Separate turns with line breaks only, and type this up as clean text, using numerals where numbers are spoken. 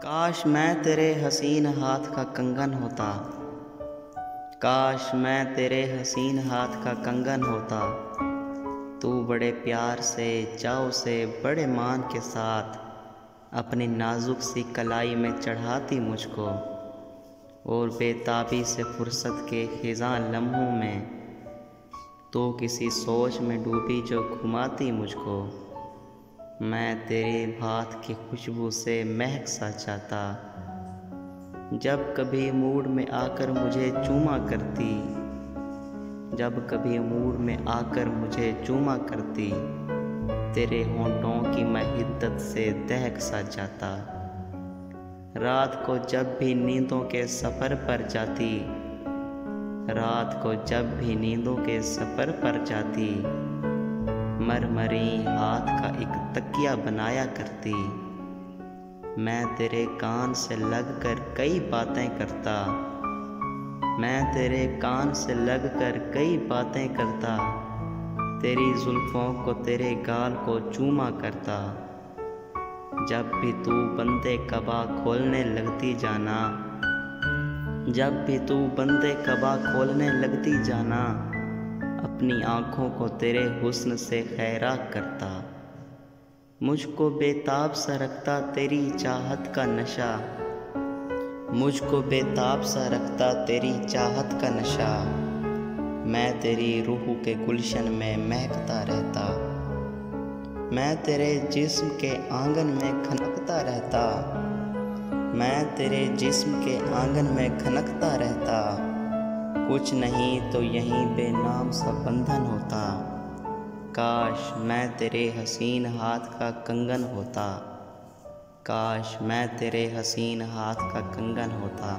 काश मैं तेरे हसीन हाथ का कंगन होता। काश मैं तेरे हसीन हाथ का कंगन होता। तू बड़े प्यार से चाव से बड़े मान के साथ अपनी नाजुक सी कलाई में चढ़ाती मुझको, और बेताबी से फुर्सत के खिज़ां लम्हों में तो किसी सोच में डूबी जो घुमाती मुझको। मैं तेरे हाथ की खुशबू से महक सा जाता, जब कभी मूड में आकर मुझे चूमा करती। जब कभी मूड में आकर मुझे चूमा करती, तेरे होंठों की मैं हिद्दत से दहक सा जाता। रात को जब भी नींदों के सफ़र पर जाती, रात को जब भी नींदों के सफ़र पर जाती, मरमरी हाथ का एक तकिया बनाया करती। मैं तेरे कान से लगकर कई बातें करता, मैं तेरे कान से लगकर कई बातें करता। तेरी जुल्फ़ों को तेरे गाल को चूमा करता। जब भी तू बंदे कबा खोलने लगती जाना, जब भी तू बंदे कबा खोलने लगती जाना, अपनी आँखों को तेरे हुस्न से खैराक करता। मुझको बेताब सा रखता तेरी चाहत का नशा, मुझको बेताब सा रखता तेरी चाहत का नशा। मैं तेरी रूह के गुलशन में महकता रहता, मैं तेरे जिस्म के आंगन में खनकता रहता, मैं तेरे जिस्म के आंगन में खनकता रहता। कुछ नहीं तो यहीं बेनाम सा बंधन होता। काश मैं तेरे हसीन हाथ का कंगन होता। काश मैं तेरे हसीन हाथ का कंगन होता।